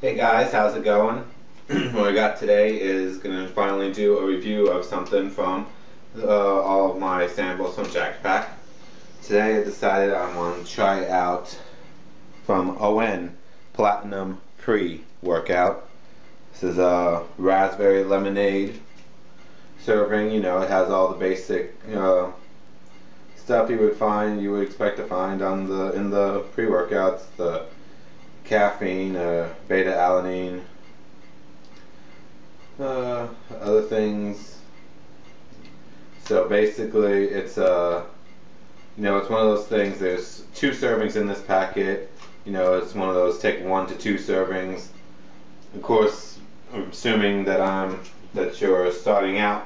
Hey guys, how's it going? What I got today is going to finally do a review of something from all of my samples from Jack Pack. Today I decided I want to try out from ON Platinum Pre-Workout. This is a raspberry lemonade serving. You know, it has all the basic stuff you would expect to find on in the pre-workouts. The caffeine, beta-alanine, other things. So basically, it's it's one of those things. There's 2 servings in this packet. You know, it's one of those take 1 to 2 servings. Of course, assuming that you're starting out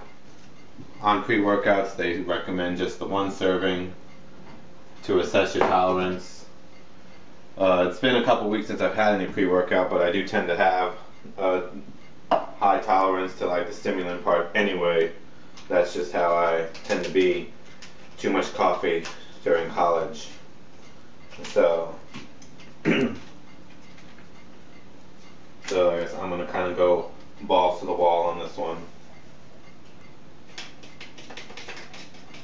on pre-workouts, they recommend just the 1 serving to assess your tolerance. It's been a couple weeks since I've had any pre-workout, but I do tend to have a high tolerance to like the stimulant part anyway. That's just how I tend to be. Too much coffee during college. So I guess I'm gonna kind of go balls to the wall on this one.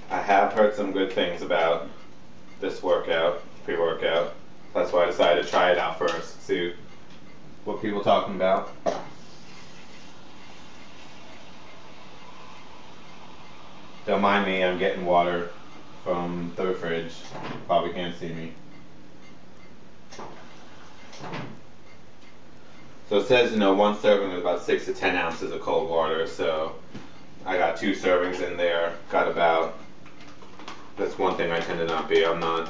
I have heard some good things about this workout, pre-workout. That's why I decided to try it out first, see what people are talking about. Don't mind me, I'm getting water from the fridge. Probably can't see me. So it says, 1 serving is about 6 to 10 ounces of cold water, so I got 2 servings in there. Got about, that's one thing I tend to not be. I'm not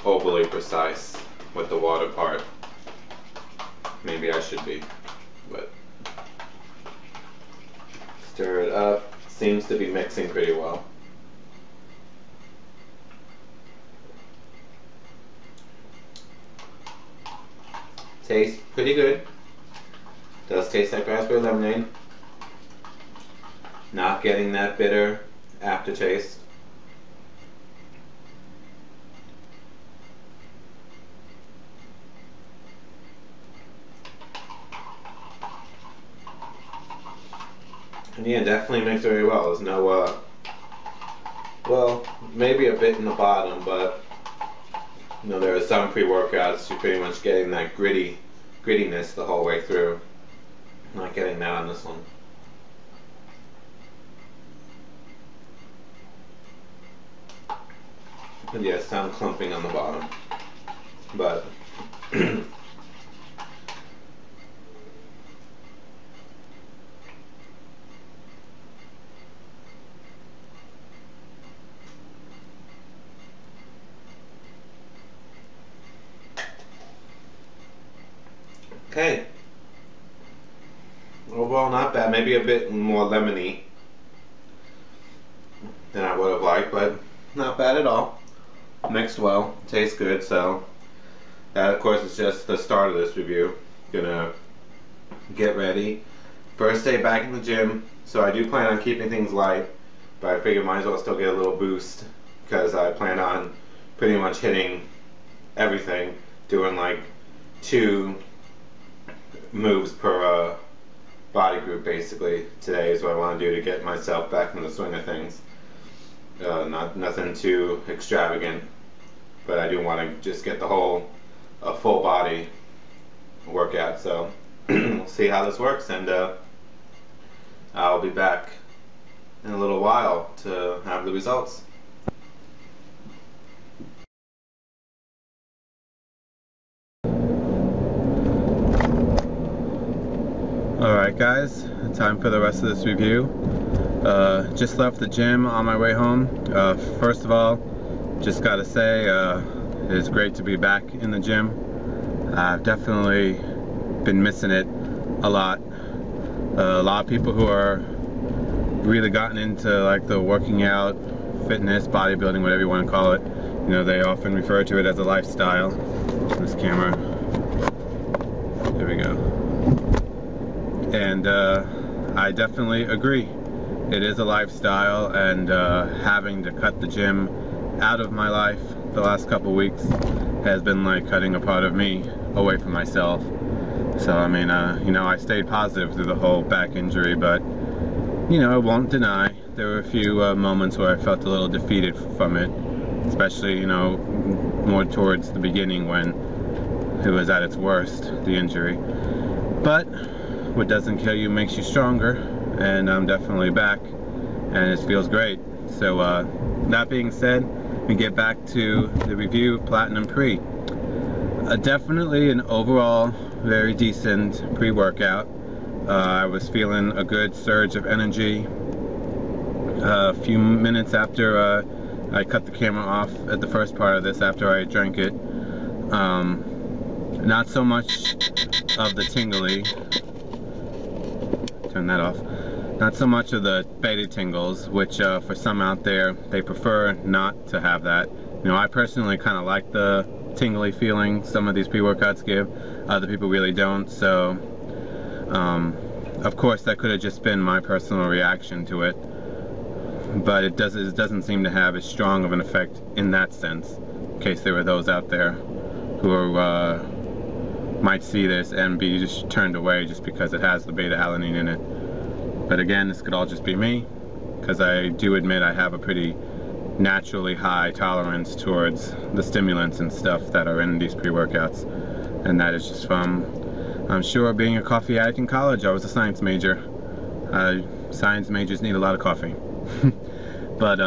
overly precise with the water part. Maybe I should be, but stir it up. Seems to be mixing pretty well. Tastes pretty good. Does taste like raspberry lemonade. Not getting that bitter aftertaste. And yeah, definitely mixed very well. There's no, well, maybe a bit in the bottom, but there are some pre-workouts you're pretty much getting that grittiness the whole way through. Not getting that on this one. And yeah, some clumping on the bottom, but okay. Overall, not bad. Maybe a bit more lemony than I would have liked, but not bad at all. Mixed well, tastes good. So that, of course, is just the start of this review. Gonna get ready. First day back in the gym, so I do plan on keeping things light, but I figure might as well still get a little boost because I plan on pretty much hitting everything, doing like 2 moves per body group basically. Today is what I want to do to get myself back in the swing of things. Nothing too extravagant, but I do want to just get the whole full body workout. So we'll see how this works, and I'll be back in a little while to have the results. Alright guys, time for the rest of this review. Just left the gym on my way home. First of all, just gotta say it is great to be back in the gym. I've definitely been missing it a lot. A lot of people who are really gotten into like the working out, fitness, bodybuilding, whatever you want to call it, they often refer to it as a lifestyle. This camera, there we go. And I definitely agree. It is a lifestyle, and having to cut the gym out of my life the last couple weeks has been like cutting a part of me away from myself. So I mean, you know, I stayed positive through the whole back injury, but you know, I won't deny there were a few moments where I felt a little defeated from it, especially, you know, more towards the beginning when it was at its worst, the injury. But what doesn't kill you makes you stronger, and I'm definitely back, and it feels great. So that being said, we get back to the review of Platinum Pre. Definitely an overall very decent pre-workout. I was feeling a good surge of energy a few minutes after I cut the camera off at the first part of this, after I drank it. Not so much of the tingly, turn that off, not so much of the beta tingles, which for some out there, they prefer not to have that. You know, I personally kind of like the tingly feeling some of these pre-workouts give. Other people really don't, so of course that could have just been my personal reaction to it, but it doesn't seem to have as strong of an effect in that sense, in case there were those out there who are, might see this and be just turned away just because it has the beta alanine in it. But again, this could all just be me, because I do admit I have a pretty naturally high tolerance towards the stimulants and stuff that are in these pre-workouts, and that is just from, I'm sure, being a coffee addict in college. I was a science major. Science majors need a lot of coffee. But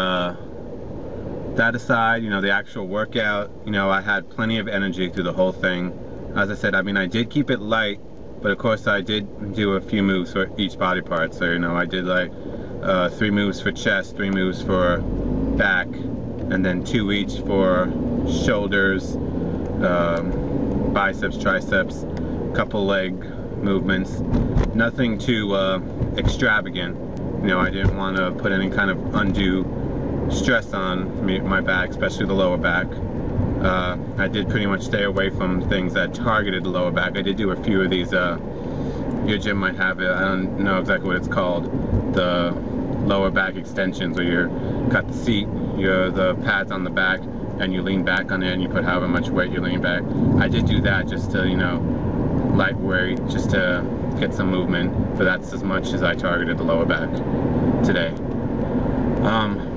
that aside, you know, the actual workout, you know, I had plenty of energy through the whole thing. As I said, I mean, I did keep it light, but of course I did do a few moves for each body part. So, you know, I did like 3 moves for chest, 3 moves for back, and then 2 each for shoulders, biceps, triceps, couple leg movements. Nothing too extravagant. You know, I didn't want to put any kind of undue stress on my back, especially the lower back. I did pretty much stay away from things that targeted the lower back. I did do a few of these, your gym might have it, I don't know exactly what it's called, the lower back extensions, where you got the seat, the pads on the back, and you lean back on it and you put however much weight you lean back. I did do that just to, you know, light weight, just to get some movement, but that's as much as I targeted the lower back today.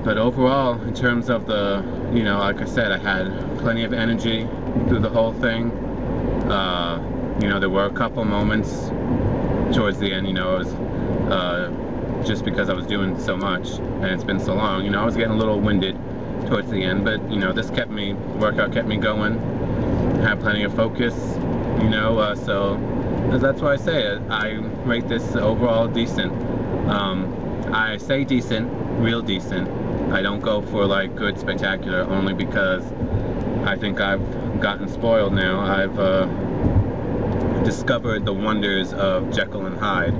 But overall, in terms of the, you know, like I said, I had plenty of energy through the whole thing. You know, there were a couple moments towards the end, you know, it was just because I was doing so much and it's been so long, you know, I was getting a little winded towards the end, but you know, this workout kept me going. I had plenty of focus, you know, so that's why I say it. I rate this overall decent. I say decent, real decent. I don't go for like good, spectacular, only because I think I've gotten spoiled now. I've discovered the wonders of Jekyll and Hyde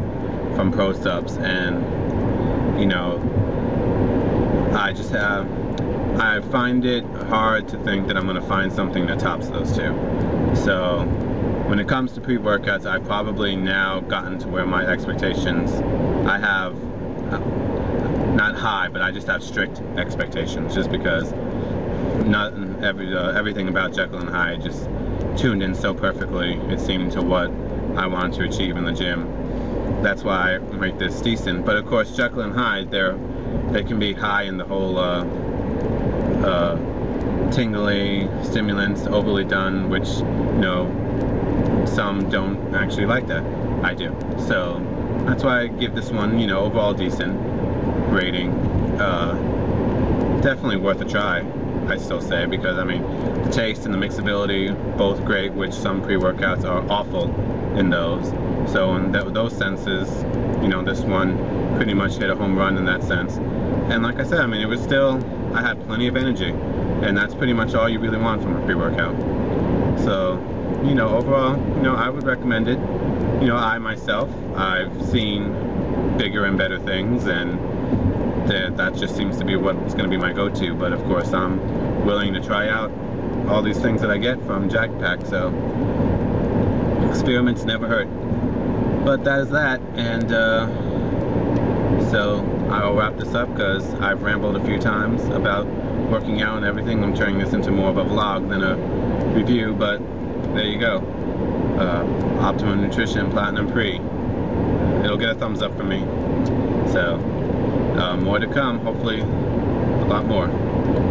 from Pro Subs, and you know, I find it hard to think that I'm going to find something that tops those two. So when it comes to pre-workouts, I've probably now gotten to where my expectations, I have not high, but I just have strict expectations, just because everything about Jekyll and Hyde just tuned in so perfectly, it seemed, to what I wanted to achieve in the gym. That's why I rate this decent. But of course, Jekyll and Hyde, they can be high in the whole tingly stimulants, overly done, which, you know, some don't actually like that. I do. So that's why I give this one, you know, overall decent rating. Definitely worth a try, I still say, because I mean, the taste and the mixability, both great, which some pre-workouts are awful in those. So in those senses, you know, this one pretty much hit a home run in that sense. And like I said, I mean, it was still, I had plenty of energy, and that's pretty much all you really want from a pre-workout. So, you know, overall, you know, I would recommend it. You know, I myself, I've seen bigger and better things, and that just seems to be what's going to be my go-to. But of course, I'm willing to try out all these things that I get from Jack Pack, so experiments never hurt. But that is that, and so I'll wrap this up because I've rambled a few times about working out and everything. I'm turning this into more of a vlog than a review, but there you go. Optimum Nutrition Platinum Pre. It'll get a thumbs up from me. So more to come, hopefully a lot more.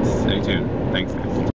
Stay tuned. Thanks guys.